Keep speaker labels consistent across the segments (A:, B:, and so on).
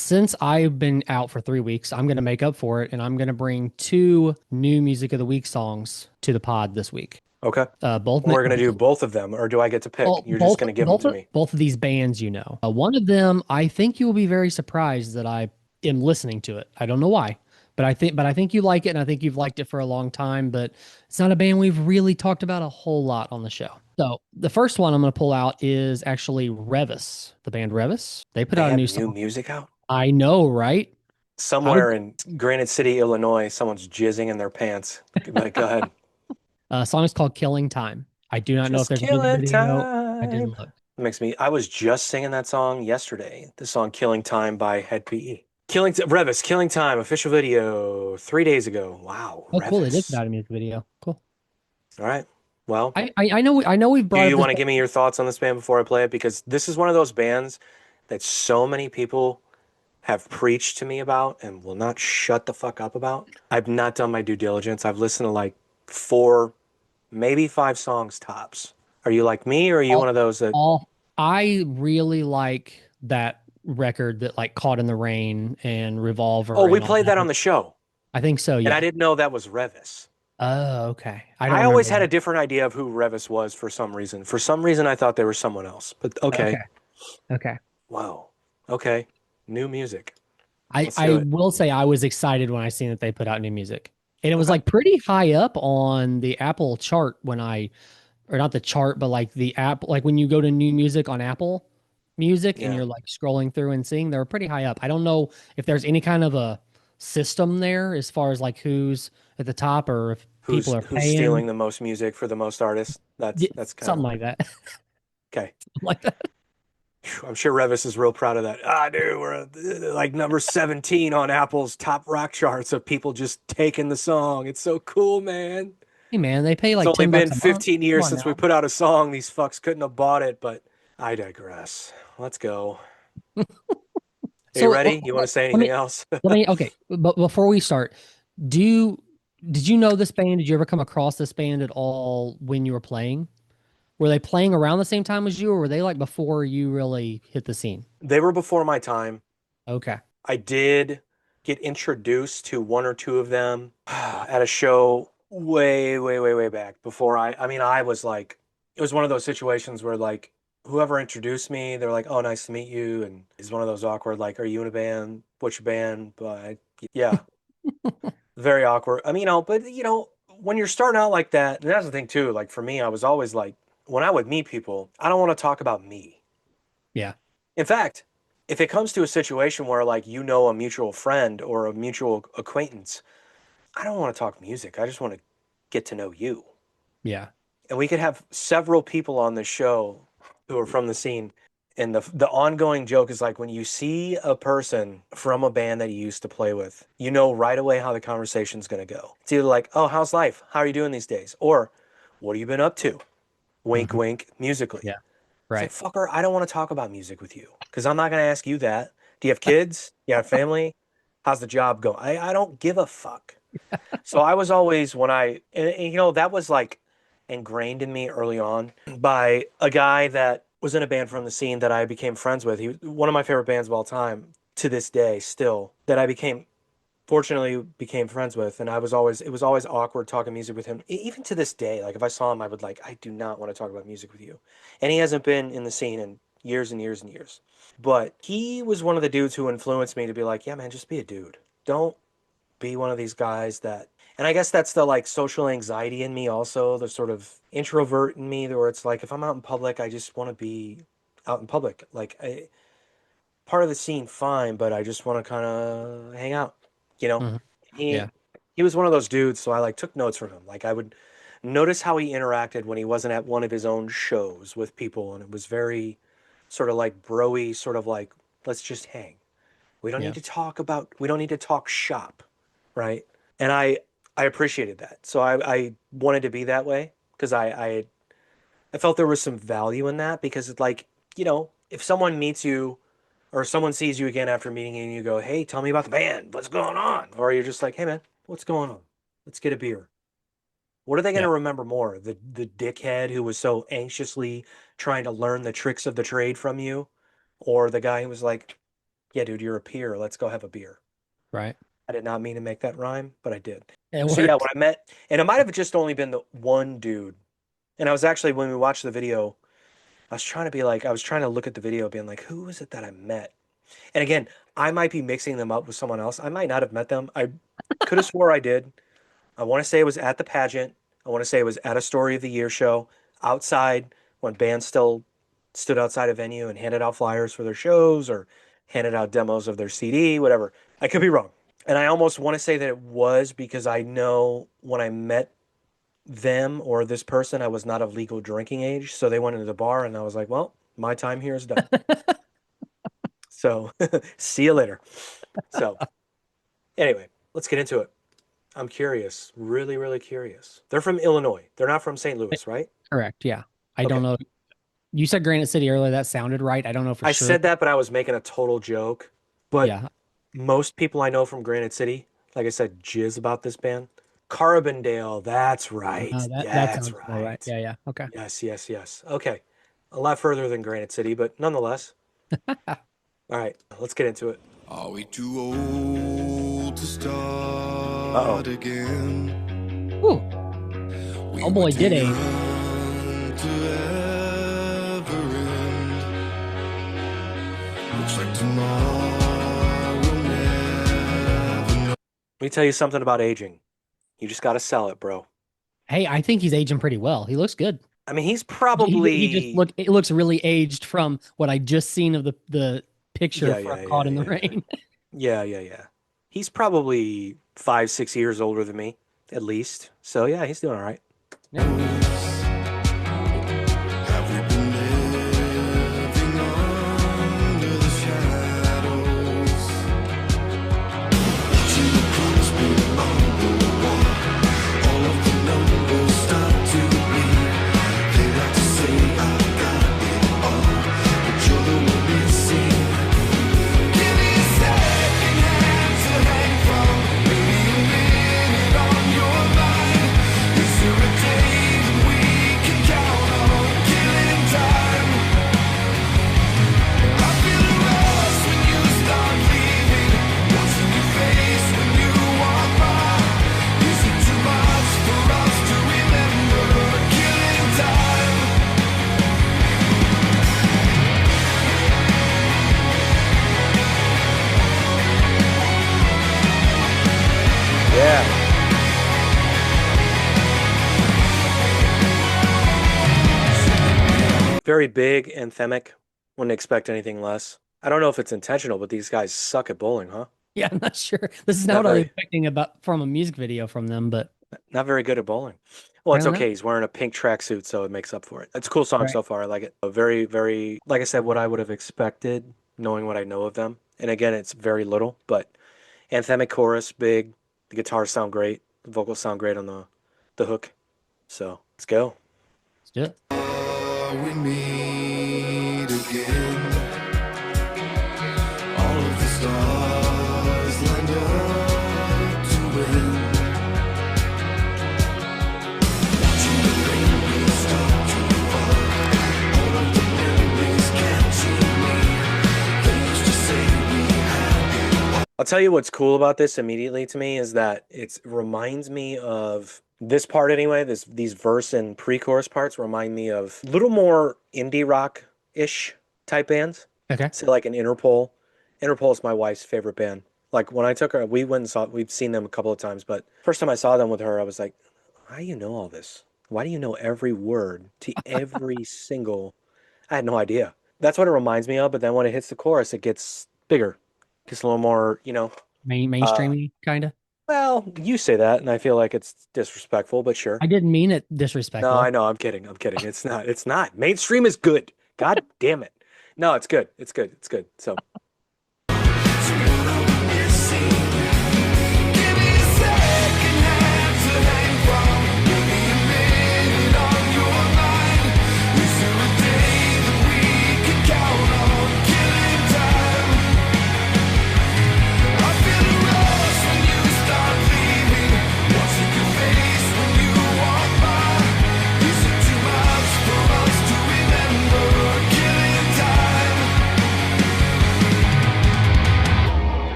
A: since I've been out for 3 weeks, I'm going to make up for it and I'm going to bring two new Music of the Week songs to the pod this week.
B: Okay.
A: Both,
B: We're gonna do both of them, or do I get to pick?
A: well,
B: You're just gonna give them to me.
A: both of these bands, you know. One of them, I think you will be very surprised that I am listening to it. I don't know why, but I think you like it, and I think you've liked it for a long time. But it's not a band we've really talked about a whole lot on the show. So the first one I'm going to pull out is actually Revis, the band Revis. They put
B: They
A: out a
B: have
A: new
B: new
A: song.
B: music out?
A: I know, right? How did
B: Somewhere in Granite City, Illinois, someone's jizzing in their pants. But go ahead.
A: song is called Killing Time. I do not know if
B: Just
A: there's a music
B: killing
A: video. I didn't
B: time.
A: look.
B: Makes me. I was just singing that song yesterday. The song "Killing Time" by Head PE. Revis, "Killing Time" official video 3 days ago. Wow,
A: Oh, cool. They did put
B: Revis.
A: out a music video. Cool.
B: All right. Well,
A: I know we've
B: do
A: brought up
B: you
A: this.
B: want to give me your thoughts on this band before I play it? Because this is one of those bands that so many people have preached to me about and will not shut the fuck up about. I've not done my due diligence. I've listened to like four, maybe five songs tops. Are you like me, or are you one
A: All,
B: of those that?
A: all I really like that record that like Caught in the Rain and
B: Oh,
A: Revolver
B: we
A: and all
B: played that on
A: that.
B: the show,
A: I think so,
B: and I
A: yeah.
B: didn't know that was Revis.
A: Oh, okay. I don't
B: I always
A: remember
B: had a
A: that.
B: different idea of who Revis was for some reason. For some reason, I thought they were someone else. But okay.
A: Okay. Okay.
B: Wow. Okay. New music. Let's do
A: I
B: it.
A: will say I was excited when I seen that they put out new music. And it was
B: Okay.
A: like pretty high up on the Apple chart when or not the chart, but like the app, like when you go to new music on Apple Music and
B: Yeah.
A: you're like scrolling through and seeing, they're pretty high up. I don't know if there's any kind of a system there as far as like who's at the top or if people are
B: Who's
A: paying.
B: stealing the most music for the most artists?
A: Yeah,
B: That's kind
A: something
B: of
A: like that.
B: okay.
A: Something like that.
B: I'm sure Revis is real proud of that. Ah, dude, we're like number 17 on Apple's top rock charts of people just taking the song. It's so cool, man.
A: Hey man, they pay
B: It's
A: like
B: only been
A: $10 a month.
B: 15
A: Come
B: years
A: on
B: since we
A: now.
B: put out a song. These fucks couldn't have bought it, but I digress. Let's go. Are you
A: So
B: ready? You want to say
A: let
B: anything
A: me
B: else?
A: okay, but before we start, do you did you know this band? Did you ever come across this band at all when you were playing? Were they playing around the same time as you, or were they like before you really hit the scene?
B: They were before my time.
A: Okay.
B: I did get introduced to one or two of them at a show way, way, way, way back before I mean, I was like, it was one of those situations where like whoever introduced me, they're like, "Oh, nice to meet you," and it's one of those awkward like, "Are you in a band? What's your band?" But yeah, very awkward. I mean, but when you're starting out like that, and that's the thing too. Like for me, I was always like, when I would meet people, I don't want to talk about me.
A: Yeah.
B: In fact, if it comes to a situation where like a mutual friend or a mutual acquaintance, I don't want to talk music. I just want to get to know you.
A: Yeah.
B: And we could have several people on the show who are from the scene. And the ongoing joke is like when you see a person from a band that you used to play with, you know right away how the conversation's going to go. It's either like, "Oh, how's life? How are you doing these days?" Or, "What have you been up to?" Wink,
A: Hmm.
B: wink, musically.
A: Yeah.
B: It's like,
A: Right.
B: fucker, I don't want to talk about music with you because I'm not going to ask you that. Do you have kids? You have family? How's the job going? I don't give a fuck. So I was always, that was like ingrained in me early on by a guy that was in a band from the scene that I became friends with. He was one of my favorite bands of all time to this day, still, that I fortunately became friends with. And it was always awkward talking music with him. Even to this day, like if I saw him, I would like, I do not want to talk about music with you. And he hasn't been in the scene in years and years and years. But he was one of the dudes who influenced me to be like, yeah, man, just be a dude. Don't be one of these guys that, and I guess that's the like social anxiety in me also, the sort of introvert in me where it's like, if I'm out in public, I just want to be out in public. Part of the scene, fine, but I just want to kind of hang out, you know?
A: Hmm.
B: He
A: Yeah.
B: he was one of those dudes, so I like took notes from him. Like I would notice how he interacted when he wasn't at one of his own shows with people, and it was very sort of like broy, sort of like let's just hang.
A: Yeah.
B: We don't need to talk shop, right? And I appreciated that. So I wanted to be that way because I felt there was some value in that because it's like, if someone meets you or someone sees you again after meeting you and you go, "Hey, tell me about the band. What's going on?" Or you're just like, "Hey man, what's going on? Let's get a beer." What are they going
A: Yeah.
B: to remember more? The dickhead who was so anxiously trying to learn the tricks of the trade from you, or the guy who was like, Yeah, dude, you're a peer. Let's go have a beer.
A: Right.
B: I did not mean to make that rhyme, but I did.
A: It
B: So yeah, when
A: worked.
B: I met, and it might have just only been the one dude. And I was actually, when we watched the video, I was trying to be like, I was trying to look at the video, being like, who is it that I met? And again, I might be mixing them up with someone else. I might not have met them. I could have swore I did. I want to say it was at the pageant. I want to say it was at a Story of the Year show outside when bands still stood outside a venue and handed out flyers for their shows or handed out demos of their CD, whatever. I could be wrong. And I almost want to say that it was because I know when I met them or this person, I was not of legal drinking age. So they went into the bar and I was like, well, my time here is done. So see you later. So anyway, let's get into it. I'm curious, really, really curious. They're from Illinois. They're not from St. Louis, right?
A: Correct. Yeah. I
B: Okay.
A: don't know. You said Granite City earlier. That sounded right. I don't know for
B: I
A: sure.
B: said that, but I was making a total joke. But
A: Yeah.
B: most people I know from Granite City, like I said, jizz about this band. Carbondale, that's right.
A: That
B: That's
A: sounds more right.
B: right.
A: Yeah. Yeah. Okay.
B: Yes, yes, yes. Okay. A lot further than Granite City, but nonetheless. All right, let's get into it.
C: Are we too old to
B: Uh-oh.
C: start again?
A: Ooh.
C: We
A: Oh boy,
C: were
A: did
C: too
A: he.
C: young to ever end. Looks like tomorrow never know.
B: Let me tell you something about aging. You just got to sell it, bro.
A: Hey, I think he's aging pretty well. He looks good.
B: I mean, he's
A: He
B: probably
A: just it looks really aged from what I just seen of the picture
B: Yeah,
A: from
B: yeah,
A: Caught
B: yeah,
A: in the
B: yeah,
A: Rain.
B: yeah. He's probably 5, 6 years older than me, at least. So yeah, he's doing all right.
C: Have we been living under the shadows? Watching the clocks beat on the wall. All of the numbers start to bleed. They like to say I got it all, but you're the one missing. Give me a second hand to hang from. Maybe a minute on your mind. Is there a day that we can count on killing time? I feel the rush when you start leaving. Watching your face when you walk by. Is it too much for us to remember killing time?
B: Yeah. Very big, anthemic. Wouldn't expect anything less. I don't know if it's intentional, but these guys suck at bowling, huh?
A: Yeah, I'm not sure. This is
B: Not
A: not what I was
B: very-
A: expecting about from a music video from them, but
B: Not very good at bowling. Well, it's
A: Apparently
B: okay. He's wearing a pink tracksuit, so it makes up for it. It's a cool song
A: Right.
B: so far. I like it. Very, very, like I said, what I would have expected, knowing what I know of them. And again, it's very little, but anthemic chorus, big. The guitars sound great. The vocals sound great on the hook. So let's go.
A: let's do it.
C: We meet again. All of the stars lined up to win. Watching the rain start to fall. All of the memories catching me. They used to say we had it.
B: I'll tell you what's cool about this immediately to me is that it reminds me of this part anyway. These verse and pre-chorus parts remind me of a little more indie rock-ish type bands.
A: Okay.
B: Say like an Interpol. Interpol is my wife's favorite band. Like when I took her, we went and saw. We've seen them a couple of times, but first time I saw them with her, I was like, "How do you know all this? Why do you know every word to every single?" I had no idea. That's what it reminds me of. But then when it hits the chorus, it gets bigger, gets a little more,
A: Mainstreamy kind of.
B: well, you say that, and I feel like it's disrespectful, but sure.
A: I didn't mean it
B: No,
A: disrespectful.
B: I know. I'm kidding. I'm kidding. It's not. It's not. Mainstream is good. God damn it. No, it's good. It's good. It's good. So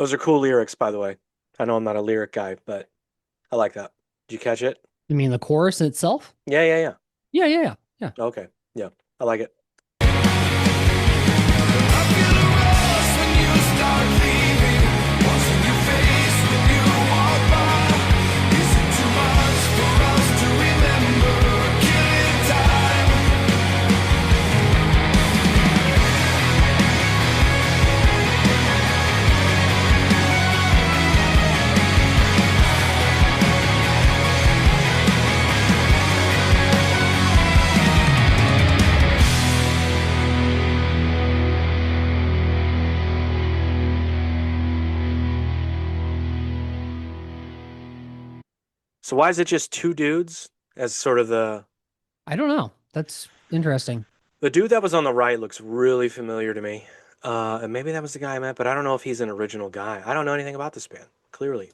B: Those are cool lyrics, by the way. I know I'm not a lyric guy, but I like that. Did you catch it?
A: You mean the chorus itself?
B: Yeah, yeah, yeah.
A: Yeah, yeah, yeah. Yeah.
B: Okay. Yeah. I like it. So why is it just two dudes as sort of
A: I don't know. That's interesting.
B: the dude that was on the right looks really familiar to me. And maybe that was the guy I meant, but I don't know if he's an original guy. I don't know anything about this band, clearly.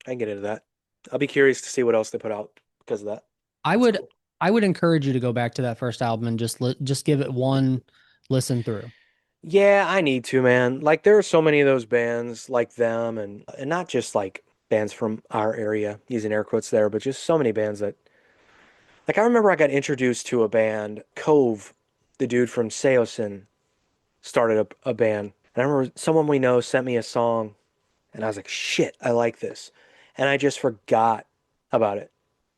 B: I can get into that. I'll be curious to see what else they put out because of that.
A: I
B: That's
A: would
B: cool.
A: I would encourage you to go back to that first album and just give it one listen through.
B: Yeah, I need to, man. Like there are so many of those bands like them and not just like bands from our area, using air quotes there, but just so many bands that like I remember I got introduced to a band, Cove, the dude from Seosin started a band. And I remember someone we know sent me a song and I was like, shit, I like this. And I just forgot about it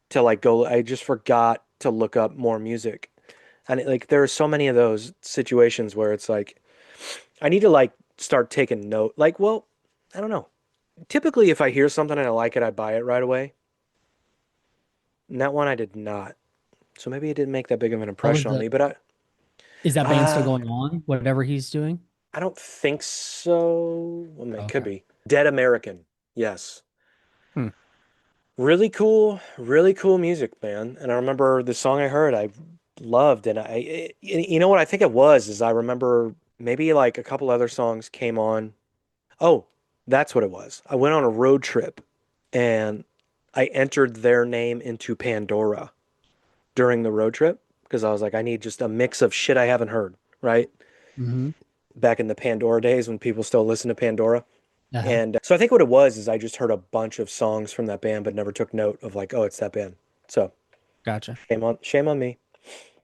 B: to like go, I just forgot to look up more music. And like there are so many of those situations where it's like, I need to like start taking note. Like, well, I don't know. Typically, if I hear something and I like it, I buy it right away. And that one I did not. So maybe it didn't make that big of an
A: What was
B: impression on
A: the
B: me, but
A: Is that band still
B: uh,
A: going on? Whatever he's doing?
B: I don't think so. Well, it could
A: Okay.
B: be. Dead American. Yes.
A: Hmm.
B: Really cool music, man. And I remember the song I heard, I loved, and you know what I think it was is I remember maybe like a couple other songs came on. Oh, that's what it was. I went on a road trip and I entered their name into Pandora during the road trip because I was like, I need just a mix of shit I haven't heard, right?
A: Mm-hmm.
B: Back in the Pandora days when people still listen to Pandora.
A: Uh-huh.
B: And so I think what it was is I just heard a bunch of songs from that band, but never took note of like, oh, it's that band. So
A: Gotcha.
B: shame on me.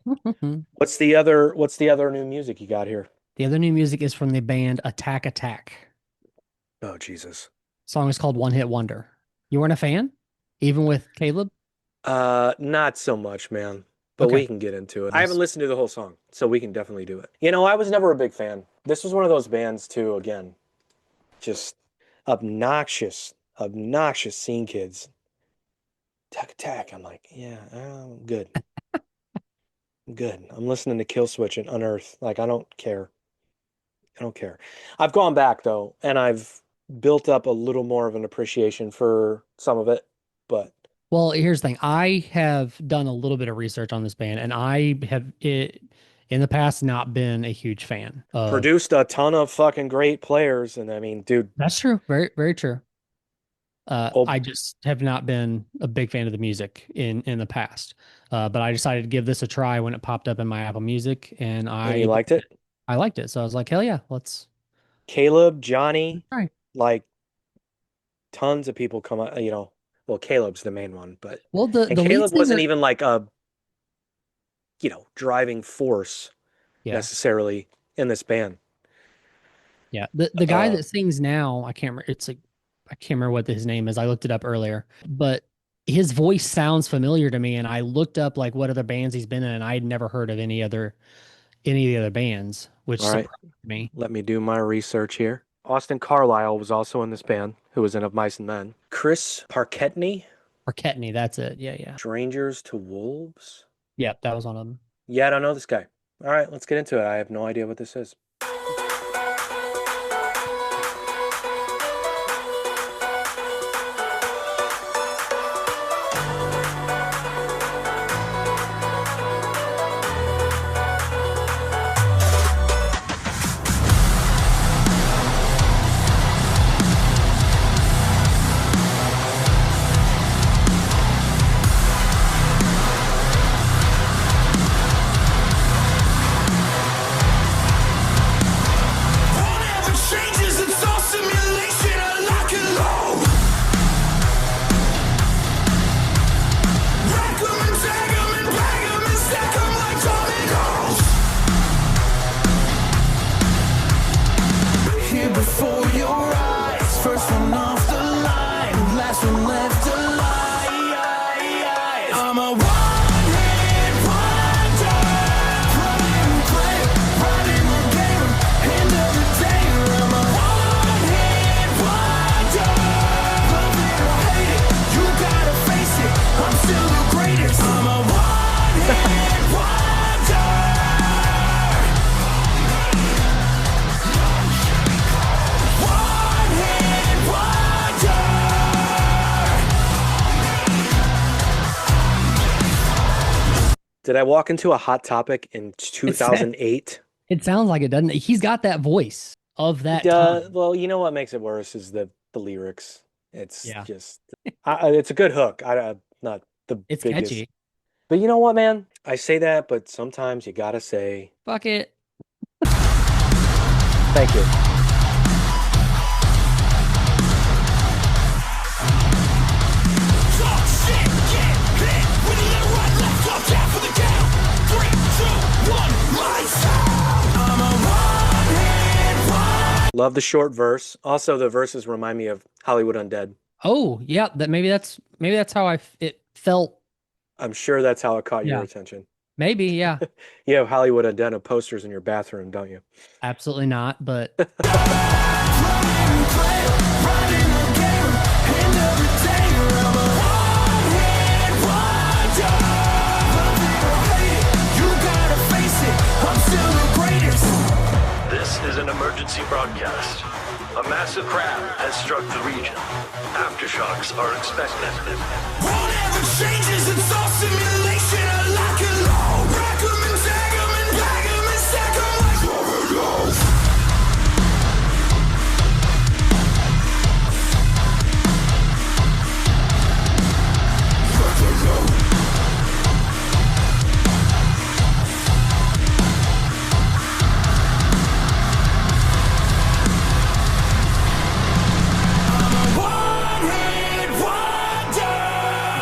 A: The
B: What's the other new music you got here?
A: other new music is from the band Attack Attack.
B: Oh, Jesus.
A: Song is called One Hit Wonder. You weren't a fan? Even with Caleb?
B: Not so much, man. But we
A: Okay.
B: can get into it. I
A: Nice.
B: haven't listened to the whole song, so we can definitely do it. You know, I was never a big fan. This was one of those bands too, again. Just obnoxious scene kids. Attack Attack. I'm like, yeah, I'm good. I'm good. I'm listening to Kill Switch and Unearth. Like, I don't care. I don't care. I've gone back though, and I've built up a little more of an appreciation for some of it, but
A: Well, here's the thing. I have done a little bit of research on this band, and I have in the past not been a huge fan of.
B: produced a ton of fucking great players. And I mean, dude,
A: That's true. Very, very true.
B: oh,
A: I just have not been a big fan of the music in the past. But I decided to give this a try when it popped up in my Apple Music, and
B: and you liked it?
A: I liked it. So I was like, hell yeah, let's
B: Caleb, Johnny,
A: try.
B: like tons of people come out, you know, well, Caleb's the main one, but
A: Well, the
B: and
A: lead
B: Caleb wasn't
A: singer,
B: even like a, you know, driving force
A: yeah,
B: necessarily in this band.
A: yeah. The guy
B: Uh,
A: that sings now, I can't remember. I can't remember what his name is. I looked it up earlier, but his voice sounds familiar to me, and I looked up like what other bands he's been in, and I had never heard of any of the other bands, which
B: all right,
A: surprised me.
B: let me do my research here. Austin Carlisle was also in this band, who was in Of Mice and Men. Chris Parketney,
A: Or Ketney, that's it. Yeah, yeah,
B: Strangers to Wolves.
A: yeah. That was one of them.
B: Yeah, I don't know this guy. All right, let's get into it. I have no idea what this is.
C: last one left alive. I'm a one-hit wonder. Plug-in player, right in the game. End of the day, I'm a one-hit wonder. Love it or hate it, you gotta face it. I'm still the greatest. I'm a one-hit wonder. One-hit wonder.
B: Did I walk into a hot topic in 2008?
A: It sounds like it, doesn't it? He's got that voice of that time.
B: Well, you know what makes it worse is the lyrics. It's
A: Yeah.
B: just, it's a good hook. Not the
A: It's
B: biggest.
A: catchy.
B: But you know what, man? I say that, but sometimes you gotta say
A: Fuck it.
B: thank you.
C: Talk shit, get hit with a little right, left, up, down for the count. 3, 2, 1, lights out. I'm a one-hit wonder.
B: Love the short verse. Also, the verses remind me of Hollywood Undead.
A: Oh, yeah. That maybe that's how it felt.
B: I'm sure that's how it caught your
A: Yeah.
B: attention.
A: Maybe, yeah.
B: You have Hollywood Undead posters in your bathroom, don't you?
A: Absolutely not. But
D: This is an emergency broadcast. A massive crab has struck the region. Aftershocks are expected.
C: Whatever changes, it's all simulation. I like it low. Rack 'em and tag 'em and bag 'em and stack 'em like dominoes. One-hit wonder.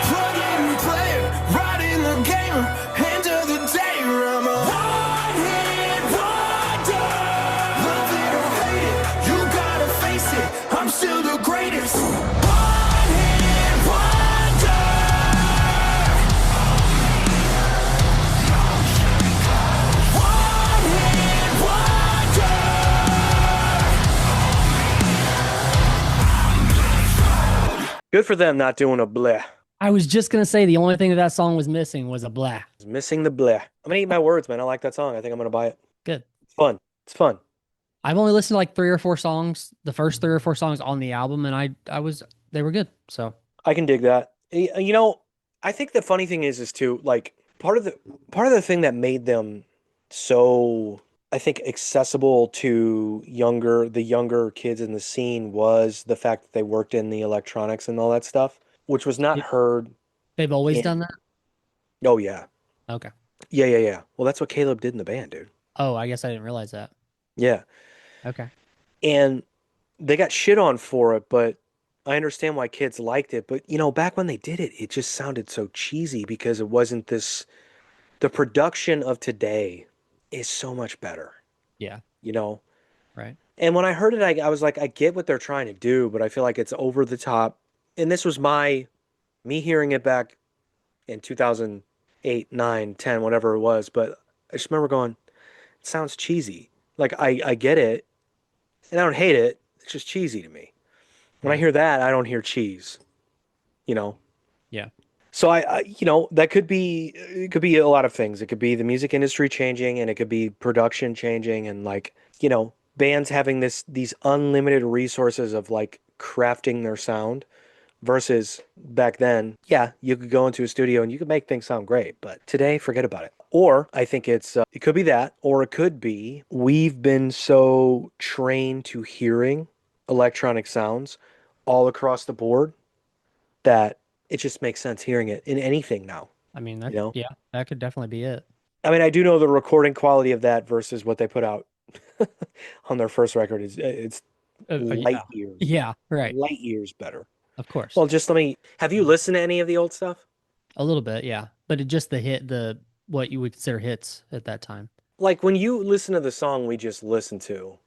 C: Plug-in player, right in the gamer. End of the day, I'm a one-hit wonder. Love it or hate it, you gotta face it. I'm still the greatest. One-hit wonder. One-hit wonder.
B: Good for them not doing a bleh.
A: I was just gonna say the only thing that song was missing was a blah.
B: It's missing the bleh. I'm gonna eat my words, man. I like that song. I think I'm gonna buy it.
A: Good.
B: It's fun. It's fun.
A: I've only listened to like 3 or 4 songs, the first 3 or 4 songs on the album, and they were good. So
B: I can dig that. You know, I think the funny thing is too, like part of the thing that made them so, I think, accessible to the younger kids in the scene was the fact that they worked in the electronics and all that stuff, which was not
A: Yeah.
B: heard.
A: they've always
B: Yeah.
A: done that.
B: Oh yeah,
A: Okay.
B: yeah. Well, that's what Caleb did in the band, dude.
A: Oh, I guess I didn't realize that.
B: Yeah,
A: Okay.
B: and they got shit on for it, but I understand why kids liked it. But you know, back when they did it, it just sounded so cheesy because it wasn't this. The production of today is so much better,
A: Yeah.
B: you know.
A: Right.
B: And when I heard it, I was like, I get what they're trying to do, but I feel like it's over the top. And this was me hearing it back in 2008, 9, 10, whatever it was. But I just remember going, it sounds cheesy. Like I get it, and I don't hate it. It's just cheesy to me. When I
A: Right.
B: hear that, I don't hear cheese, you know.
A: Yeah.
B: So you know, that could be, it could be a lot of things. It could be the music industry changing, and it could be production changing, and like, you know, bands having these unlimited resources of like crafting their sound versus back then, yeah, you could go into a studio and you could make things sound great, but today, forget about it. Or I think it could be that, or it could be we've been so trained to hearing electronic sounds all across the board that it just makes sense hearing it in anything now.
A: I mean,
B: You know?
A: yeah, that could definitely be it.
B: I mean, I do know the recording quality of that versus what they put out on their first record is it's light years,
A: Yeah, right.
B: light years better.
A: Of course.
B: Well, just have you listened to any of the old stuff?
A: A little bit, yeah. But just the what you would consider hits at that time.
B: Like when you listen to the song we just listened to,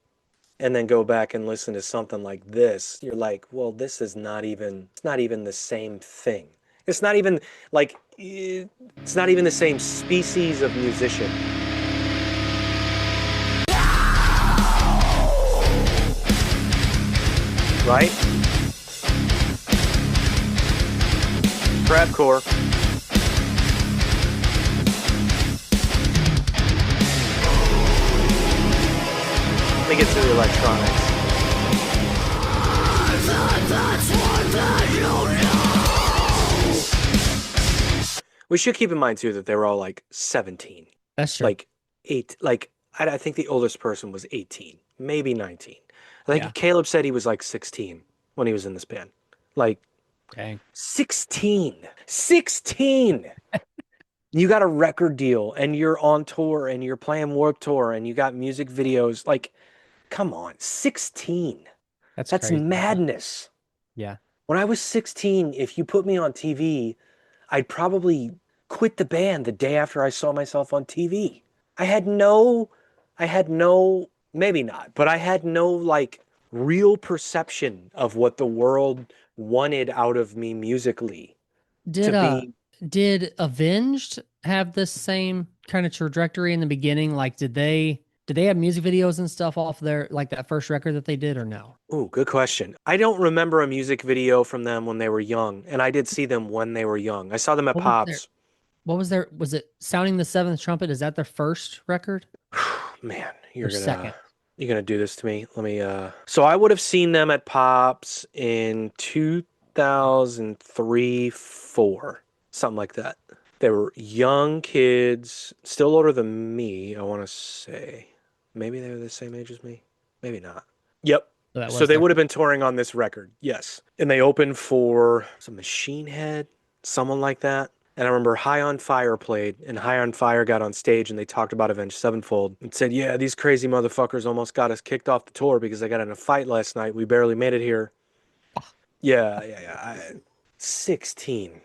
B: and then go back and listen to something like this, you're like, well, this is it's not even the same thing. It's not even like, it's not even the same species of musician. Right? Crabcore. Let me get to the electronics. We should keep in mind too that they were all like 17,
A: That's true.
B: like I think the oldest person was 18, maybe 19. I think
A: Yeah.
B: Caleb said he was like 16 when he was in this band. Like
A: Dang.
B: 16. 16. You got a record deal and you're on tour and you're playing Warped Tour and you got music videos. Like, come on, 16.
A: That's
B: That's
A: crazy.
B: madness.
A: Yeah.
B: When I was 16, if you put me on TV, I'd probably quit the band the day after I saw myself on TV. I had no, maybe not, but I had no like real perception of what the world wanted out of me musically
A: Did
B: to be.
A: did Avenged have the same kind of trajectory in the beginning? Like did they have music videos and stuff off their like that first record that they did or no?
B: Ooh, good question. I don't remember a music video from them when they were young, and I did see them when they were young. I saw them at
A: What was their
B: Pops.
A: was it Sounding the Seventh Trumpet? Is that their first record?
B: Man,
A: Or second?
B: you're gonna do this to me. Let me so I would have seen them at Pops in 2003, 4, something like that. They were young kids, still older than me, I want to say. Maybe they were the same age as me. Maybe not. Yep.
A: So that
B: So
A: was
B: they
A: their
B: would have been touring on this record, yes. And they opened for some Machine Head, someone like that. And I remember High on Fire played, and High on Fire got on stage and they talked about Avenged Sevenfold and said, yeah, these crazy motherfuckers almost got us kicked off the tour because they got in a fight last night. We barely made it here. Yeah. 16.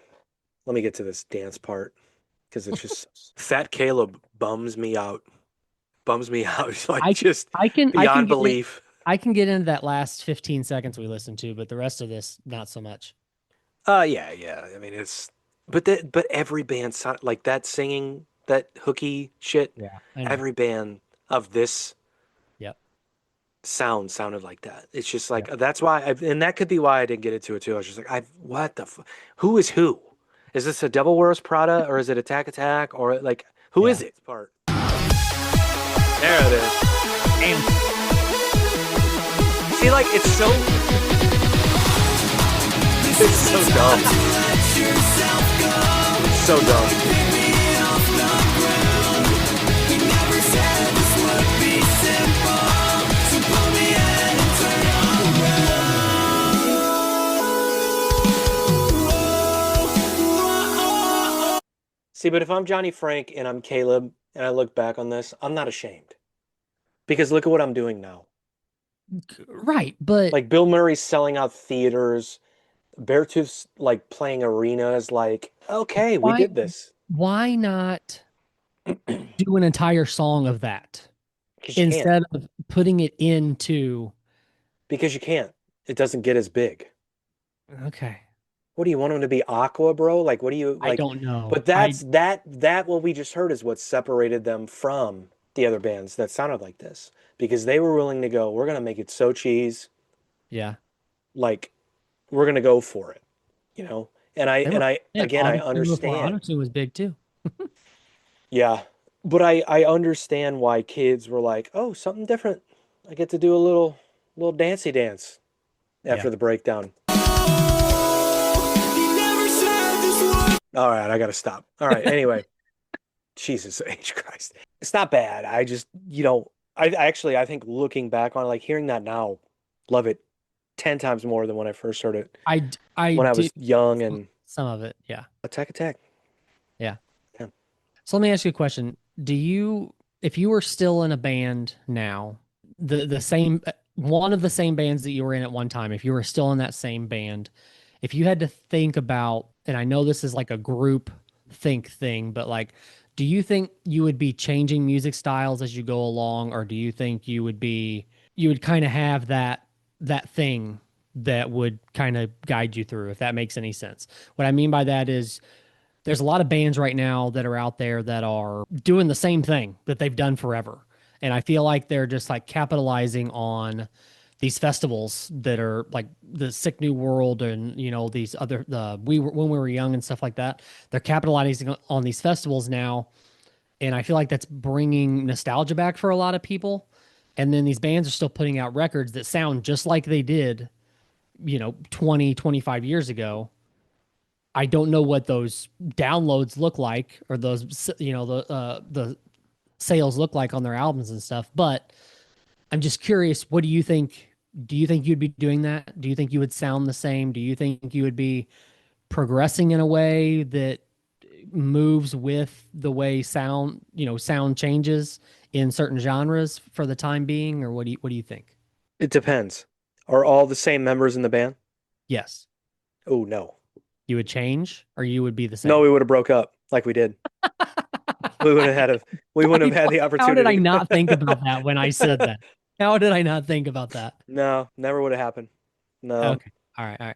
B: Let me get to this dance part because it's just Fat Caleb bums me out. Bums me out. Like just
A: I can
B: beyond
A: get
B: belief.
A: I can get into that last 15 seconds we listened to, but the rest of this not so much.
B: Yeah. I mean, but every band sound like that singing that hooky shit.
A: Yeah. I know.
B: Every band of this
A: Yep.
B: sounded like that. It's just like that's why, and that could be why I didn't get into it too. I was just like, what the, who is who? Is this a Devil Wears Prada or is it Attack Attack or like who is it? Part. There it is.
A: Damn.
B: See, like it's so dumb. It's so dumb. See, but if I'm Johnny Frank and I'm Caleb and I look back on this, I'm not ashamed. Because look at what I'm doing now.
A: Right, but
B: Like Bill Murray's selling out theaters, Beartooth's like playing arenas, like, okay, we
A: Why-
B: did this.
A: why not do an entire song of that
B: 'Cause you can't.
A: instead of putting it into
B: Because you can't. It doesn't get as big.
A: okay.
B: What do you want him to be, Aqua, bro? Like, what do you like?
A: I don't know.
B: But that's that what we just heard is what separated them from the other bands that sounded like this. Because they were willing to go, we're gonna make it so cheese,
A: yeah.
B: like we're gonna go for it. You know? And I
A: Yeah,
B: again I
A: Auto-Tune before
B: understand.
A: Auto-Tune was big too.
B: Yeah. But I understand why kids were like, oh, something different. I get to do a little dancey dance after
A: Yeah.
B: the breakdown. All right, I gotta stop. All right, anyway. Jesus H. Christ. It's not bad. I just, I think looking back on it, like hearing that now, love it 10 times more than when I first heard it
A: I
B: when I
A: do
B: was young and
A: some of it. Yeah.
B: Attack.
A: So let me ask you a question. If you were still in a band now, the same one of the same bands that you were in at one time, if you were still in that same band, if you had to think about, and I know this is like a group think thing, but like, do you think you would be changing music styles as you go along, or do you think you would be you would kind of have that thing that would kind of guide you through, if that makes any sense. What I mean by that is there's a lot of bands right now that are out there that are doing the same thing that they've done forever. And I feel like they're just like capitalizing on these festivals that are like the Sick New World and these other when we were young and stuff like that. They're capitalizing on these festivals now, and I feel like that's bringing nostalgia back for a lot of people. And then these bands are still putting out records that sound just like they did 20, 25 years ago. I don't know what those downloads look like, or those the sales look like on their albums and stuff, but I'm just curious, what do you think? Do you think you'd be doing that? Do you think you would sound the same? Do you think you would be progressing in a way that moves with the way sound changes in certain genres for the time being, or what do you think?
B: It depends. Are all the same members in the band?
A: Yes.
B: Oh no.
A: You would change, or you would be the same?
B: No, we would have broke up like we did. We would have had the opportunity.
A: How did I not think about that when I said that? How did I not think about that?
B: No, never would have happened. No.
A: Okay. All right.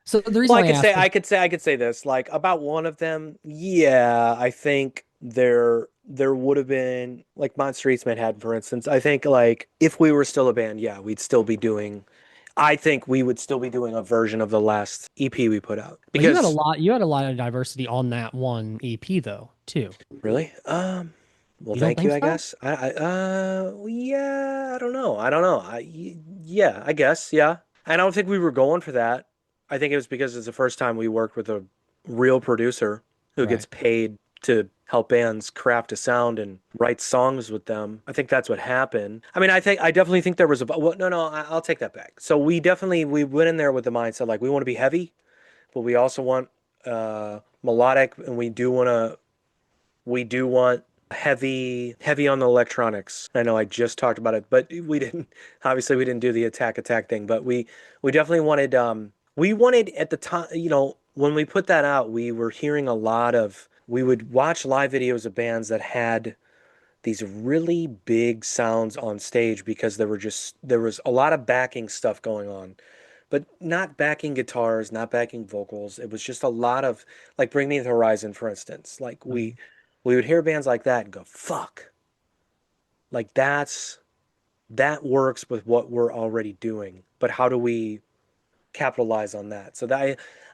A: So the reason
B: Well,
A: why
B: I could say this, like about one of them. Yeah, I think there would have been, like Monster Eats Manhattan, for instance. I think like if we were still a band, yeah, we'd still be doing. I think we would still be doing a version of the last EP we put out,
A: But you
B: because
A: had a lot of diversity on that one EP though, too.
B: really, well,
A: You don't
B: thank you.
A: think
B: I
A: so?
B: guess. Well, yeah, I don't know. Yeah, I guess. Yeah, I don't think we were going for that. I think it was because it's the first time we worked with a real producer who gets
A: Right.
B: paid to help bands craft a sound and write songs with them. I think that's what happened. I mean, I definitely think there was well, no, I'll take that back. So we went in there with the mindset like we want to be heavy, but we also want melodic, and we do want heavy on the electronics. I know I just talked about it, but we didn't do the attack thing, but we definitely wanted at the time, when we put that out, we were hearing we would watch live videos of bands that had these really big sounds on stage, because there was a lot of backing stuff going on, but not backing guitars, not backing vocals. It was just a lot of, like, Bring Me the Horizon, for instance. Like we would hear bands like that and go, fuck, like that works with what we're already doing, but how do we capitalize on that? So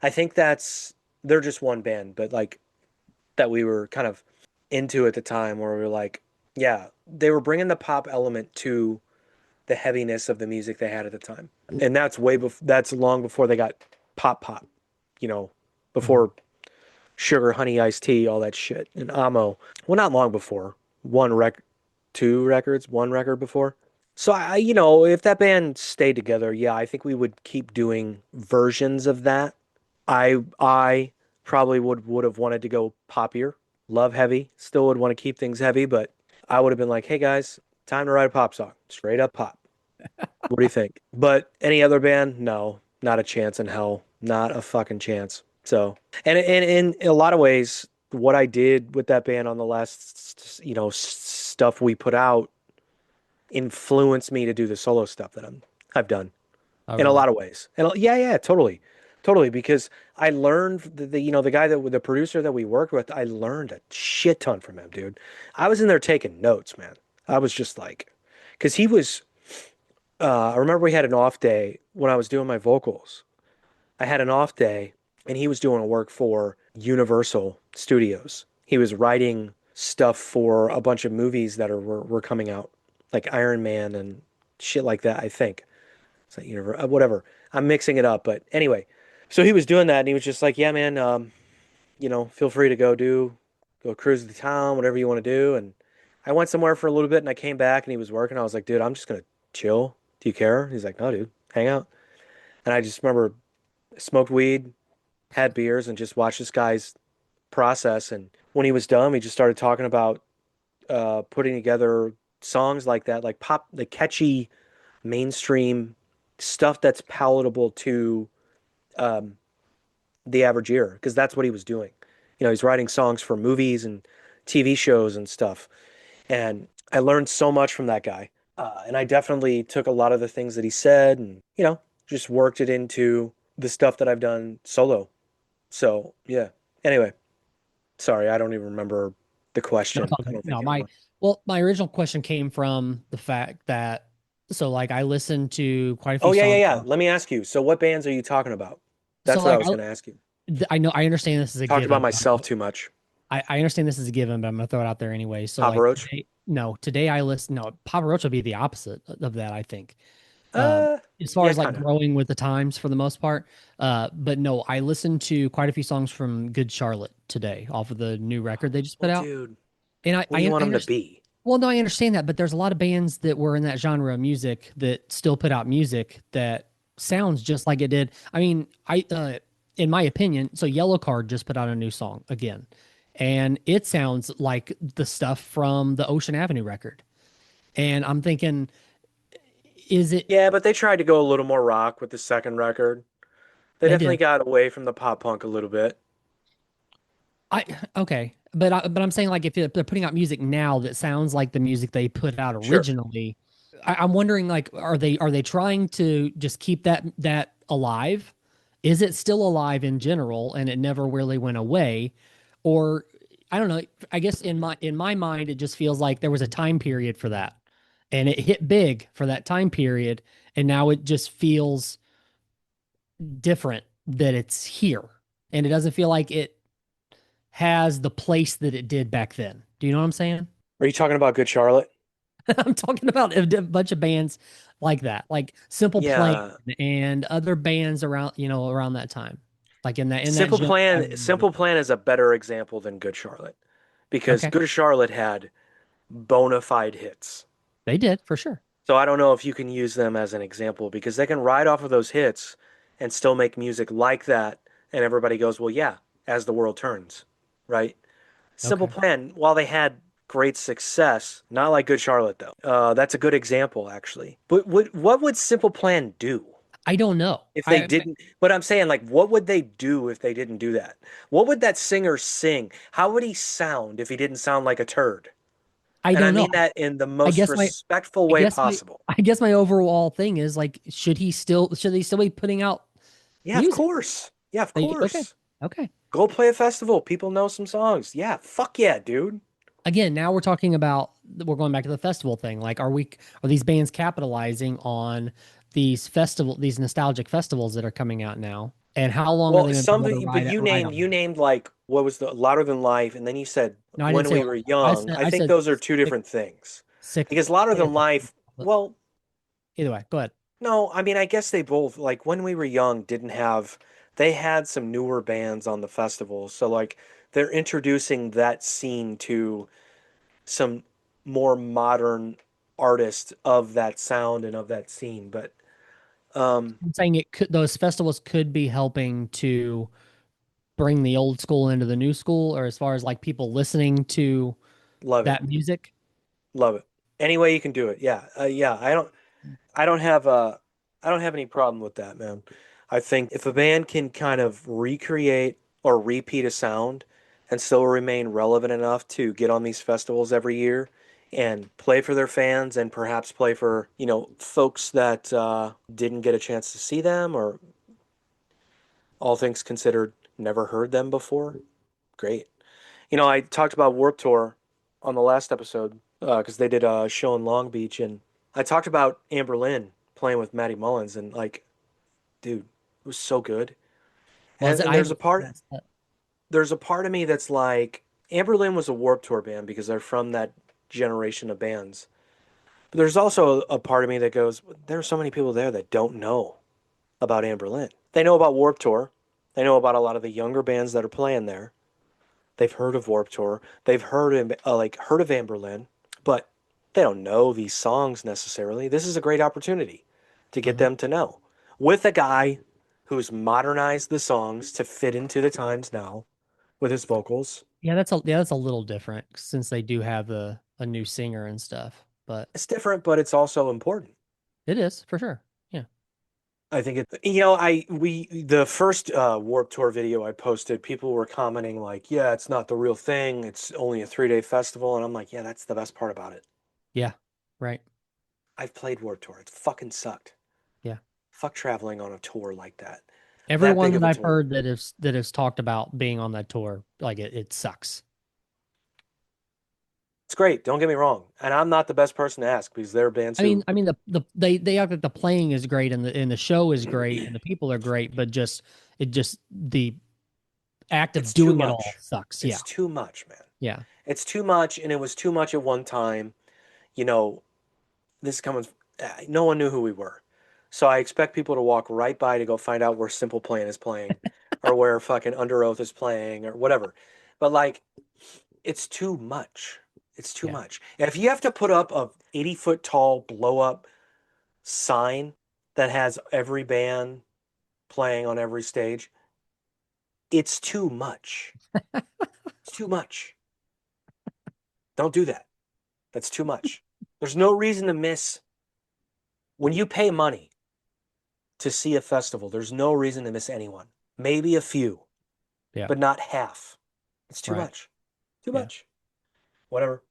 B: I think they're just one band, but like that we were kind of into at the time, where we were like, yeah, they were bringing the pop element to the heaviness of the music they had at the time. And that's long before they got pop, before Sugar Honey Iced Tea, all that shit, and Amo. Well, not long before. One record before. So if that band stayed together, yeah, I think we would keep doing versions of that. I probably would have wanted to go poppier, love heavy, still would want to keep things heavy, but I would have been like, hey guys, time to write a pop song, straight up pop. What do you think? But any other band, no, not a chance in hell, not a fucking chance. So, and in a lot of ways, what I did with that band on the last, stuff we put out influenced me to do the solo stuff that I've done
A: Oh,
B: in a
A: really?
B: lot of ways. And yeah, totally, because I learned the guy the producer that we worked with, I learned a shit ton from him, dude. I was in there taking notes, man. I was just like, because he was. I remember we had an off day when I was doing my vocals. I had an off day, and he was doing work for Universal Studios. He was writing stuff for a bunch of movies that were coming out, like Iron Man and shit like that, I think. It's not whatever. I'm mixing it up, but anyway. So he was doing that, and he was just like, "Yeah, man, feel free to go cruise the town, whatever you want to do." And I went somewhere for a little bit, and I came back, and he was working. I was like, "Dude, I'm just gonna chill. Do you care?" He's like, "No, dude, hang out." And I just remember smoked weed, had beers, and just watched this guy's process. And when he was done, he just started talking about putting together songs like that, like pop, the catchy mainstream stuff that's palatable to um, the average ear, because that's what he was doing. He's writing songs for movies and TV shows and stuff. And I learned so much from that guy. And I definitely took a lot of the things that he said and, just worked it into the stuff that I've done solo. So, yeah. Anyway, sorry, I don't even remember the
A: No, it's
B: question.
A: all
B: I
A: good.
B: don't think
A: No,
B: anyone.
A: my original question came from the fact that so like I listened to quite a
B: Oh,
A: few
B: yeah, yeah,
A: songs.
B: yeah. Let me ask you. So, what bands are you talking about?
A: So
B: That's what I
A: like
B: was going to ask you.
A: I know I understand this is a
B: Talked about
A: given,
B: myself
A: but
B: too much.
A: I understand this is a given, but I'm gonna throw it out there anyway. So
B: Papa
A: like
B: Roach?
A: today I listen. No, Papa Roach would be the opposite of that. I think. Um,
B: Uh,
A: as far
B: yeah,
A: as like
B: kind of.
A: growing with the times for the most part. But no, I listened to quite a few songs from Good Charlotte today off of the new record they just put
B: Well,
A: out.
B: dude,
A: And
B: what do you want
A: I
B: them to
A: understand.
B: be?
A: Well, no, I understand that, but there's a lot of bands that were in that genre of music that still put out music that sounds just like it did. I mean, in my opinion, so Yellow Card just put out a new song again, and it sounds like the stuff from the Ocean Avenue record. And I'm thinking, is it?
B: Yeah, but they tried to go a little more rock with the second record. They
A: They
B: definitely
A: did.
B: got away from the pop punk a little bit.
A: I okay, but I'm saying like if they're putting out music now that sounds like the music they put out
B: Sure.
A: originally, I'm wondering like are they trying to just keep that alive? Is it still alive in general and it never really went away, or I don't know. I guess in my mind it just feels like there was a time period for that, and it hit big for that time period, and now it just feels different that it's here, and it doesn't feel like it has the place that it did back then. Do you know what I'm saying?
B: Are you talking about Good Charlotte?
A: I'm talking about a bunch of bands like that, like Simple Plan
B: Yeah.
A: and other bands around, around that time, like in that
B: Simple Plan,
A: generation.
B: Simple Plan is a better example than Good Charlotte because
A: Okay,
B: Good Charlotte had bona fide hits.
A: they did for sure.
B: So I don't know if you can use them as an example because they can ride off of those hits and still make music like that. And everybody goes, well, yeah, as the world turns, right? Simple
A: Okay,
B: Plan, while they had great success, not like Good Charlotte, though. That's a good example, actually. But what would Simple Plan do
A: I don't know.
B: if they didn't? But I'm saying, like, what would they do if they didn't do that? What would that singer sing? How would he sound if he didn't sound like a turd?
A: I
B: And I
A: don't know.
B: mean that in the
A: I
B: most
A: guess
B: respectful way possible.
A: I guess my overall thing is like, should they still be putting out
B: Yeah, of
A: music?
B: course. Yeah, of
A: Okay,
B: course.
A: okay.
B: Go play a festival. People know some songs. Yeah, fuck yeah, dude.
A: Again, now we're talking about we're going back to the festival thing. Like, are these bands capitalizing on these nostalgic festivals that are coming out now? And how long are
B: Well,
A: they going to be
B: some,
A: able to
B: but
A: ride on
B: you
A: that?
B: named like what was the Louder Than Life, and then you said
A: No, I didn't
B: When
A: say
B: We
A: louder.
B: Were Young. I
A: I
B: think
A: said
B: those are two
A: sick,
B: different things.
A: sick.
B: Because Louder
A: I guess
B: Than Life,
A: but
B: well,
A: either way, go ahead.
B: no, I mean I guess they both like When We Were Young didn't have they had some newer bands on the festival. So like they're introducing that scene to some more modern artists of that sound and of that scene. But um
A: I'm saying those festivals could be helping to bring the old school into the new school, or as far as like people listening to
B: love it.
A: that music.
B: Love it. Any way you can do it. Yeah. Yeah, I don't have I don't have any problem with that, man. I think if a band can kind of recreate or repeat a sound and still remain relevant enough to get on these festivals every year and play for their fans and perhaps play for, folks that didn't get a chance to see them or all things considered never heard them before, great. I talked about Warped Tour on the last episode because they did a show in Long Beach, and I talked about Amber Lynn playing with Matty Mullins, and like, dude, it was so good.
A: Was
B: And
A: it?
B: and
A: I haven't seen that stuff.
B: there's a part of me that's like, Amber Lynn was a Warped Tour band because they're from that generation of bands. But there's also a part of me that goes, there are so many people there that don't know about Amber Lynn. They know about Warped Tour. They know about a lot of the younger bands that are playing there. They've heard of Warped Tour. They've heard of Amber Lynn, but they don't know these songs necessarily. This is a great opportunity to get
A: Mhm.
B: them to know with a guy who's modernized the songs to fit into the times now with his vocals.
A: Yeah, that's a little different since they do have a new singer and stuff. But
B: It's different, but it's also important.
A: it is for sure. Yeah.
B: I think the first Warped Tour video I posted, people were commenting like, "Yeah, it's not the real thing. It's only a 3-day festival," and I'm like, "Yeah, that's the best part about it."
A: Yeah. Right.
B: I've played Warped Tour. It fucking sucked.
A: Yeah.
B: Fuck traveling on a tour like that.
A: Everyone
B: big of
A: that
B: a
A: I've
B: tour.
A: heard that has talked about being on that tour, like it sucks.
B: It's great. Don't get me wrong. And I'm not the best person to ask because there are bands who
A: I mean they act like the playing is great and the show is great and the people are great, but just the act of
B: it's too
A: doing it all
B: much.
A: sucks. Yeah.
B: It's too much, man.
A: Yeah.
B: It's too much, and it was too much at one time. You know, this comes. No one knew who we were, so I expect people to walk right by to go find out where Simple Plan is playing, or where fucking Under Oath is playing, or whatever. But like, it's too much. It's too
A: Yeah.
B: much. And if you have to put up a 80-foot tall blow up sign that has every band playing on every stage, it's too much. It's too much. Don't do that. That's too much. There's no reason to miss. When you pay money to see a festival, there's no reason to miss anyone. Maybe a few,
A: Yeah.
B: but not half. It's too
A: Right.
B: much. Too
A: Yeah.
B: much. Whatever.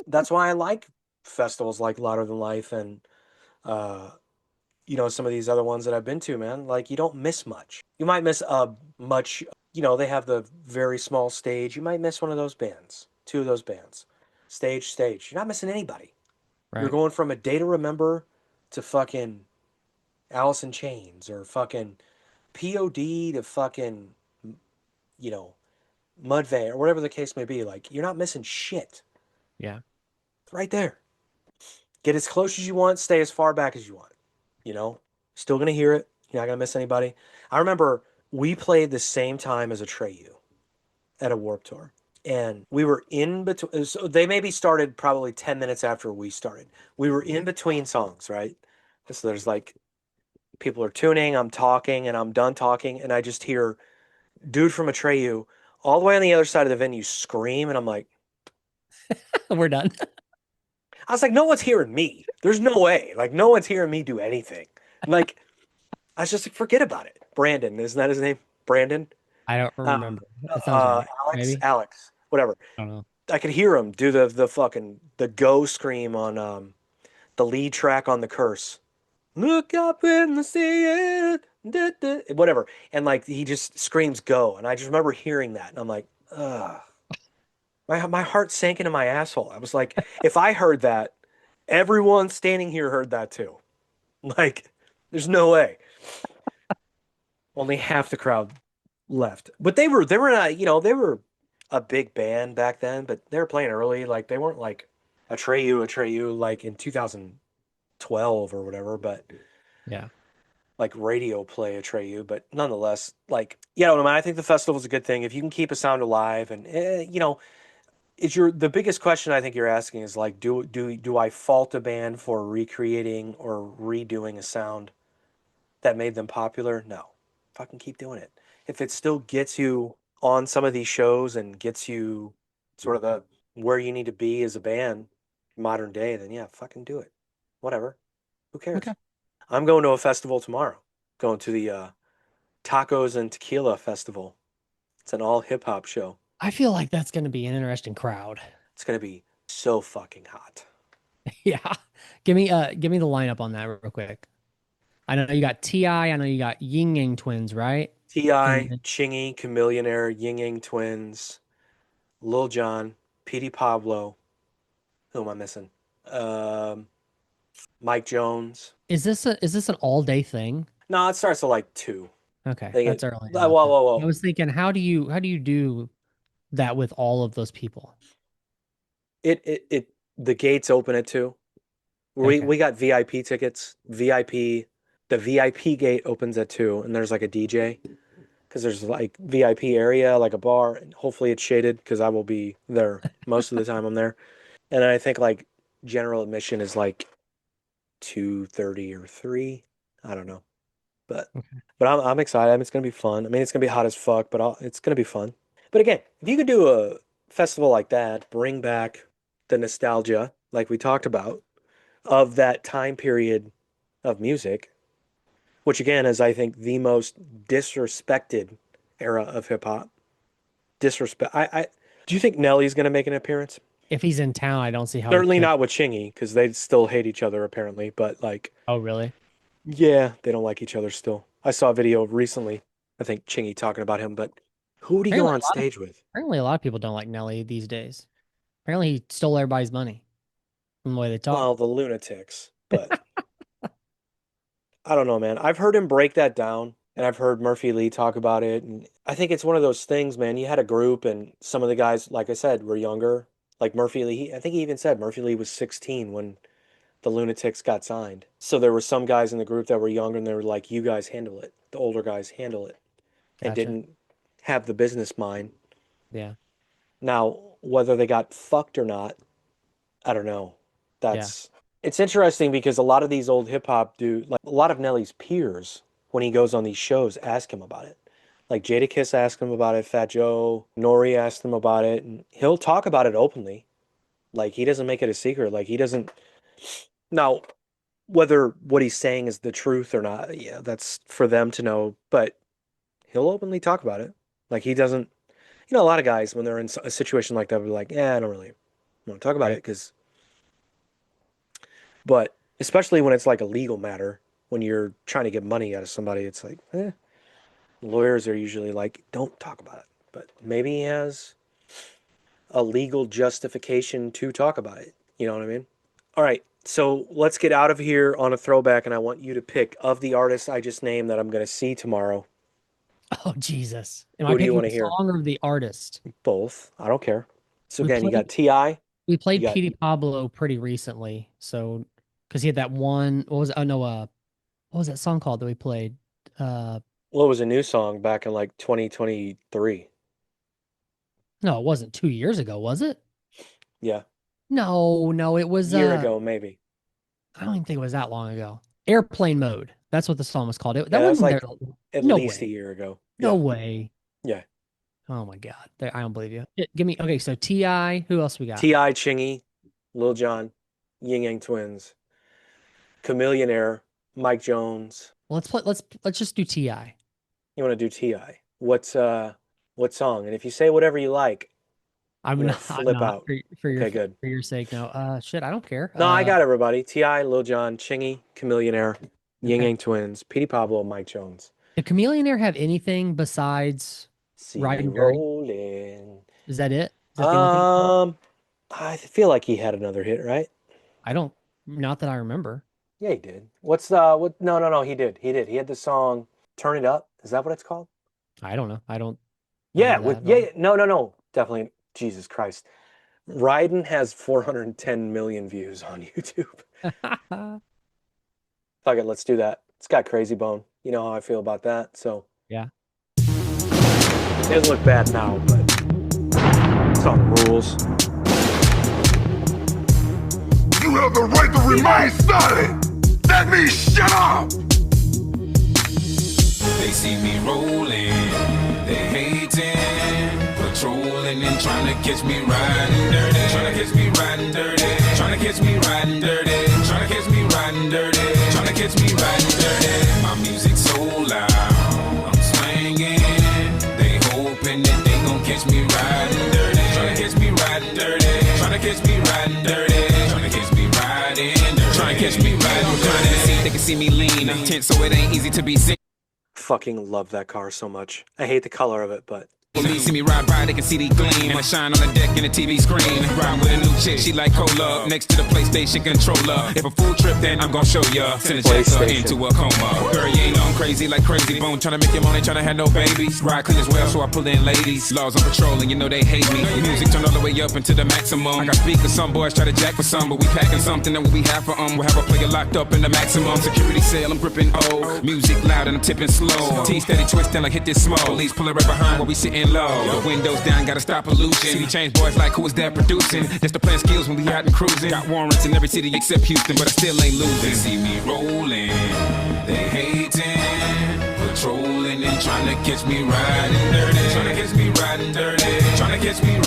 B: That's why I like festivals like Louder Than Life and uh some of these other ones that I've been to, man. Like, you don't miss much. You might miss much, they have the very small stage. You might miss one of those bands, two of those bands. Stage. You're not missing anybody. You're
A: Right.
B: going from A Day to Remember to fucking Alice in Chains or fucking POD to fucking, you know, Mudvayne or whatever the case may be. Like, you're not missing shit.
A: Yeah.
B: It's right there. Get as close as you want, stay as far back as you want. Still going to hear it. You're not going to miss anybody. I remember we played the same time as Atreyu at a Warped Tour. And we were in between. So they maybe started probably 10 minutes after we started. We were in between songs, right? So there's like people are tuning, I'm talking, and I'm done talking. And I just hear dude from Atreyu all the way on the other side of the venue scream. And I'm like,
A: We're done.
B: I was like, no one's hearing me. There's no way. Like, no one's hearing me do anything. Like, I was just like, forget about it. Brandon, isn't that his name? Brandon?
A: I don't remember. That sounds right. Maybe.
B: Alex, whatever.
A: I don't know.
B: I could hear him do the fucking the go scream on the lead track on The Curse. Look up in the sea, whatever. And like he just screams go. And I just remember hearing that. And I'm like, ugh. My heart sank into my asshole. I was like, if I heard that, everyone standing here heard that too. Like, there's no way. Only half the crowd left. But they were not, they were a big band back then, but they were playing early. Like, they weren't like Atreyu like in 2012 or whatever, but
A: Yeah.
B: like radio play Atreyu. But nonetheless, like, no, man, I think the festival's a good thing. If you can keep a sound alive and, the biggest question I think you're asking is like, do I fault a band for recreating or redoing a sound that made them popular? No. Fucking keep doing it. If it still gets you on some of these shows and gets you sort of where you need to be as a band modern day, then yeah, fucking do it. Whatever. Who cares?
A: Okay.
B: I'm going to a festival tomorrow. Going to the Tacos and Tequila Festival. It's an all hip hop show.
A: I feel like that's going to be an interesting crowd.
B: It's gonna be so fucking hot.
A: Yeah. Give me the lineup on that real quick. I know you got T.I. I know you got Ying Yang Twins, right?
B: T.I.,
A: And
B: Chingy, Chamillionaire, Ying Yang Twins, Lil Jon, Petey Pablo. Who am I missing? Mike Jones.
A: is this an all day thing?
B: No, it starts at like 2.
A: Okay,
B: They
A: that's
B: get,
A: early
B: whoa,
A: enough
B: whoa,
A: then.
B: whoa.
A: I was thinking, how do you do that with all of those people?
B: The gates open at 2.
A: Okay.
B: We got VIP tickets. The VIP gate opens at 2, and there's like a DJ because there's like VIP area, like a bar, and hopefully it's shaded because I will be there most of the time I'm there. And I think like general admission is like 2:30 or 3. I don't know, but
A: Okay.
B: I'm excited. I mean, it's gonna be fun. I mean, it's gonna be hot as fuck, but it's gonna be fun. But again, if you could do a festival like that, bring back the nostalgia, like we talked about, of that time period of music, which again is I think the most disrespected era of hip hop. Disrespect. I do you think Nelly's gonna make an appearance?
A: If he's in town, I don't see how.
B: Certainly not with Chingy because they still hate each other apparently. But like,
A: Oh, really?
B: yeah, they don't like each other still. I saw a video recently. I think Chingy talking about him, but who would he go
A: Apparently,
B: on stage with?
A: apparently, a lot of people don't like Nelly these days. Apparently, he stole everybody's money from the way they talk.
B: Well, the lunatics, but I don't know, man. I've heard him break that down, and I've heard Murphy Lee talk about it, and I think it's one of those things, man. You had a group, and some of the guys, like I said, were younger. Like Murphy Lee, I think he even said Murphy Lee was 16 when the Lunatics got signed. So there were some guys in the group that were younger, and they were like, "You guys handle it. The older guys handle it," and
A: Gotcha.
B: didn't have the business mind.
A: Yeah.
B: Now, whether they got fucked or not, I don't know. That's It's interesting because a lot of these old hip hop like a lot of Nelly's peers, when he goes on these shows, ask him about it. Like Jadakiss asked him about it, Fat Joe, Nori asked him about it, and he'll talk about it openly. Like he doesn't make it a secret. Like he doesn't. Now, whether what he's saying is the truth or not, yeah, that's for them to know. But he'll openly talk about it. Like he doesn't. A lot of guys when they're in a situation like that, will be like, "Yeah, I don't really want to talk about it,"
A: Right.
B: because. But especially when it's like a legal matter, when you're trying to get money out of somebody, it's like, lawyers are usually like, don't talk about it. But maybe he has a legal justification to talk about it. You know what I mean? All right. So let's get out of here on a throwback, and I want you to pick of the artists I just named that I'm going to see tomorrow.
A: Oh, Jesus. Am
B: Who
A: I
B: do you
A: picking
B: wanna
A: the
B: hear?
A: song or the artist?
B: Both. I don't care. So
A: We
B: again, you got
A: played-
B: T.I.
A: We played
B: You got-
A: Petey Pablo pretty recently. So, because he had that one, what was it? Oh, no, what was that song called that we played?
B: Well, it was a new song back in like 2023.
A: No, it wasn't 2 years ago, was it?
B: Yeah.
A: No, it was
B: A year ago, maybe.
A: I don't even think it was that long ago. Airplane Mode. That's what the song was called. That
B: Yeah, that's
A: wasn't
B: like
A: there.
B: At
A: No
B: least
A: way.
B: a year ago.
A: No
B: Yeah.
A: way.
B: Yeah.
A: Oh my God. I don't believe you. Give me okay, so T.I. Who else we got?
B: T.I. Chingy, Lil Jon, Ying Yang Twins, Chameleon Air, Mike Jones.
A: Well, let's just do T.I.
B: You want to do T.I. What song? And if you say whatever you like,
A: I'm
B: gonna
A: not
B: flip
A: not
B: out.
A: for your
B: Okay, good.
A: for your sake. No. Shit, I don't care.
B: No, I got everybody. T.I., Lil Jon, Chingy, Chameleon Air, Ying
A: Okay.
B: Yang Twins, Petey Pablo, Mike Jones.
A: Did Chameleon Air have anything besides
B: See
A: Riding
B: me
A: Dirty?
B: rolling.
A: Is that it? Is that the only thing?
B: I feel like he had another hit, right?
A: I don't not that I remember.
B: Yeah, he did. What's what? No, he did. He did. He had the song "Turn It Up." Is that what it's called?
A: I don't know. I don't
B: Yeah,
A: remember
B: with
A: that at
B: no, definitely. Jesus Christ, Ryden has 410 million views on YouTube.
A: all.
B: Fuck it, let's do that. It's got Crazy Bone. You know how I feel about that. So
A: Yeah.
B: it doesn't look bad now, but song rules.
C: You have the right to remain silent. That means shut up.
E: They see me rolling, they hating, patrolling and trying to catch me riding dirty, trying to catch me riding dirty, trying to catch me riding dirty, trying to catch me riding dirty, trying to catch me riding dirty. My music's so loud, I'm swinging, they hoping that they gon' catch me riding dirty, trying to catch me riding dirty, trying to catch me riding dirty, trying to catch me riding dirty, trying to catch me riding dirty. They can see me lean, tense so it ain't easy to be seen.
B: Fucking love that car so much. I hate the color of it, but
E: When they see me ride by, they can see the gleam. I shine on the deck in the TV screen. Ride with a new chick, she like cola. Next to the PlayStation controller. If a full trip, then I'm gon' show ya. Send a jacker into a coma. Girl, you ain't on crazy like Crazy Bone. Tryna make your money, tryna have no babies. Ride clean as well, so I pull in ladies. Laws on patrol, and you know they hate me. Music turned all the way up into the maximum. I got speakers, some boys try to jack for some, but we packing something that we have for We'll have a player locked up in the maximum security cell. I'm gripping O. Music loud and I'm tipping slow. T steady twisting like hit this smoke. Police pulling right behind while we sitting low. The windows down, gotta stop pollution. City change boys like who is that producing? That's the plan skills when we out and cruising. Got warrants in every city except Houston, but I still ain't losing. They see me rolling, they hating, patrolling and trying to catch me riding dirty, trying to catch me riding dirty, trying to catch me.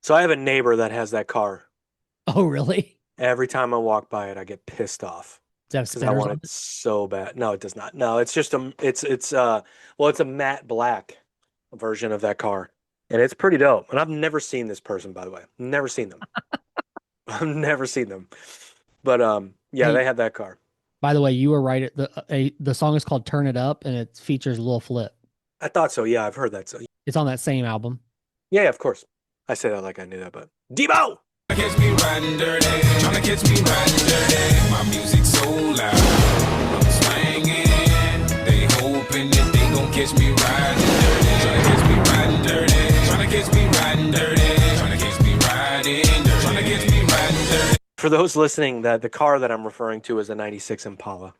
B: so I have a neighbor that has that car.
A: Oh, really?
B: Every time I walk by it, I get pissed off
A: Does that have
B: because I
A: spinners
B: want
A: on
B: it so bad. No, it does not. No, it's just it's a matte black version of that car, and it's pretty dope. And I've never seen this person, by the way. Never seen them. I've never seen them, but yeah,
A: Hey.
B: they had that car.
A: By the way, you were right. The song is called "Turn It Up" and it features Lil Flip.
B: I thought so. Yeah, I've heard that. So
A: It's on that same album.
B: yeah, of course. I say that like I knew that, but Debo.
E: Tryna catch me riding dirty, tryna catch me riding dirty. My music so loud, I'm swinging. They hoping that they gon' catch me riding dirty. Tryna catch me riding dirty, tryna catch me riding dirty, tryna catch me riding dirty, tryna catch me riding dirty.
B: For those listening, that the car that I'm referring to is a '96 Impala.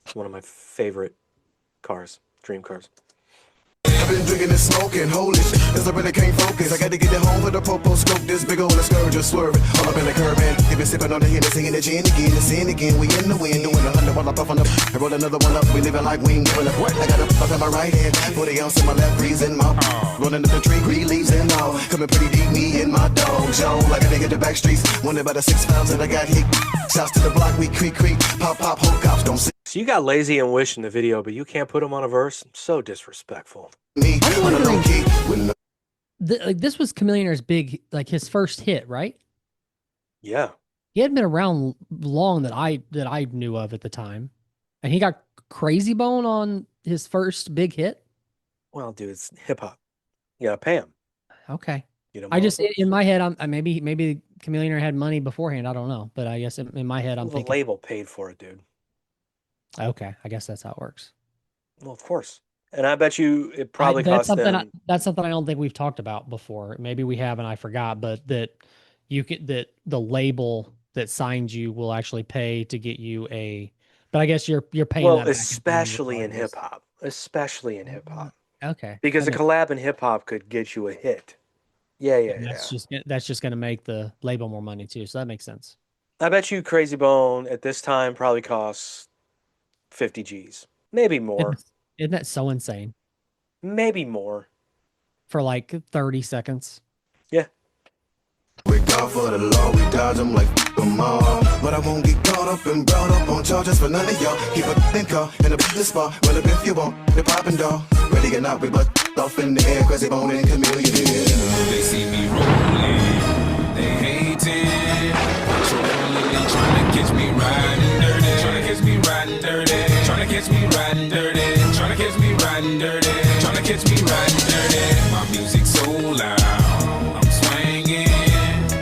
B: It's one of my favorite cars, dream cars.
C: I've been drinking and smoking, holy shit, cause I really can't focus. I gotta get it home with a popo scope, this big old scourge just swerving. All up in the curb, man. You've been sipping on the Hennessy and the gin again, the sin again. We in the wind, doing 100 while I puff on the. I roll another one up, we living like we ain't giving up. I got a puff in my right hand, 40 ounce in my left, freezing my. Rolling up the tree, green leaves and all. Coming pretty deep, me and my dog, Joe. Like a nigga the back streets, wondering about the 6 pounds that I got hit. Shouts to the block, we creak, pop, whole cops don't see
B: So you got Lazy and Wish in the video, but you can't put them on a verse? So disrespectful.
C: me.
A: I'm
C: On a low
A: wondering-
C: key, with no
A: This was Chameleonaire's big, like his first hit, right?
B: Yeah.
A: He hadn't been around long that I knew of at the time, and he got Crazy Bone on his first big hit.
B: Well, dude, it's hip hop. You gotta pay him.
A: Okay,
B: You know,
A: I just in my head, maybe Chameleonaire had money beforehand. I don't know, but I guess in my head, I'm
B: the
A: thinking,
B: label paid for it, dude.
A: okay, I guess that's how it works.
B: Well, of course. And I bet you it probably
A: that's
B: cost
A: something.
B: them.
A: That's something I don't think we've talked about before. Maybe we have, and I forgot. But that that the label that signed you will actually pay to get you a. But I guess you're paying.
B: Well,
A: that back in
B: especially in
A: regardless.
B: hip hop. Especially in hip hop.
A: Okay,
B: Because a
A: that
B: collab in hip hop could get you a hit. Yeah, yeah,
A: makes-
B: yeah.
A: that's just going to make the label more money too. So that makes sense.
B: I bet you Crazy Bone at this time probably costs 50 G's. Maybe more.
A: Isn't that so insane?
B: Maybe more.
A: For like 30 seconds.
B: Yeah.
C: We go for the law, we dodge them like them all. But I won't get caught up and brought up on charges for none of y'all. Keep a thin car in a business spot. Well, if you want, the poppin' dog. Ready or not, we butt off in the air. Crazy Bone and Chameleon.
E: They see me rolling, they hating, trolling, they tryna catch me riding dirty, tryna catch me riding dirty, tryna catch me riding dirty, tryna catch me riding dirty, tryna catch me riding dirty. My music so loud, I'm swinging.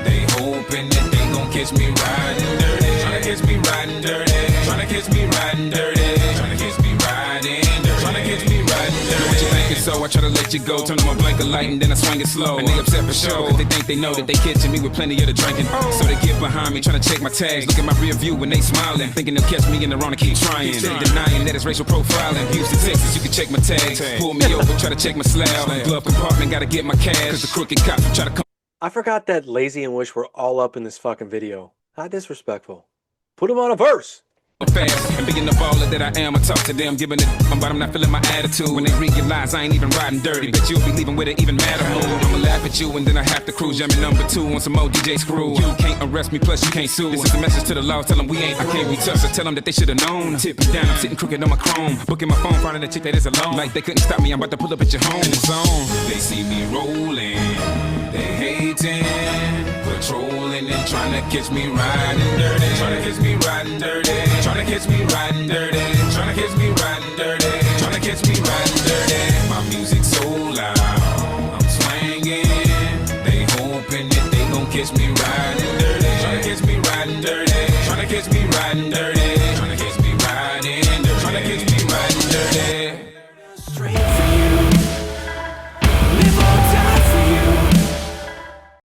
E: They hoping that they gon' catch me riding dirty, tryna catch me riding dirty, tryna catch me riding dirty, tryna catch me riding dirty, tryna catch me riding dirty. What you thinking? So I try to let you go, turn on my blanket light and then I swing it slow. And they upset for sure, 'cause they think they know that they catching me with plenty of the drinking. So they get behind me, trying to check my tags, look at my rear view when they smiling, thinking they'll catch me in the wrong and keep trying. Steady denying that it's racial profiling. Houston, Texas, you can check my tags. Pull me over, try to check my slab. Glove compartment, gotta get my cash, 'cause the crooked cops will try to come.
B: I forgot that Lazy and Wish were all up in this fucking video. How disrespectful. Put them on a verse.
E: Fast and being the baller that I am, I talk to them, giving it, but I'm not feeling my attitude. When they realize I ain't even riding dirty, bet you'll be leaving with it even madder mood. I'ma laugh at you and then I have to cruise. Jamming number 2 on some more DJ screw. You can't arrest me, plus you can't sue. This is a message to the law, tell them we ain't, I can't be touched. So tell them that they should've known. Tip it down, I'm sitting crooked on my chrome, booking my phone, finding a chick that is alone. Like they couldn't stop me, I'm about to pull up at your home. In the zone, they see me rolling, they hating, patrolling and trying to catch me riding dirty, trying to catch me riding dirty, trying to catch me riding dirty, trying to catch me riding dirty, trying to catch me riding dirty. My music so loud, I'm swinging. They hoping that they gon' catch me riding dirty, trying to catch me riding dirty, trying to catch me riding dirty.